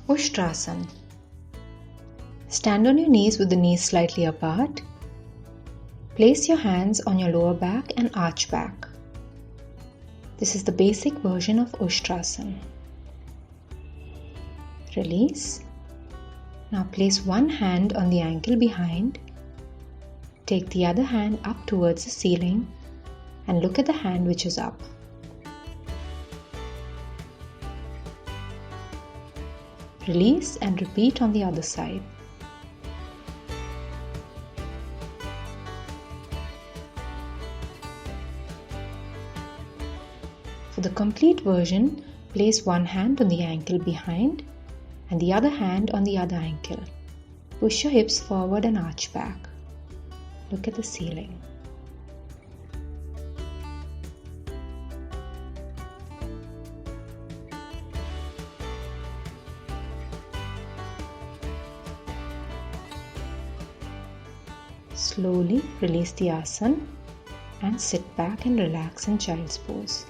Ustrasana. Stand on your knees with the knees slightly apart. Place your hands on your lower back and arch back. This is the basic version of Ustrasana. Release. Now place one hand on the ankle behind. Take the other hand up towards the ceiling and look at the hand which is up. Release and repeat on the other side. For the complete version, place one hand on the ankle behind and the other hand on the other ankle. Push your hips forward and arch back. Look at the ceiling. Slowly release the asana and sit back and relax in child's pose.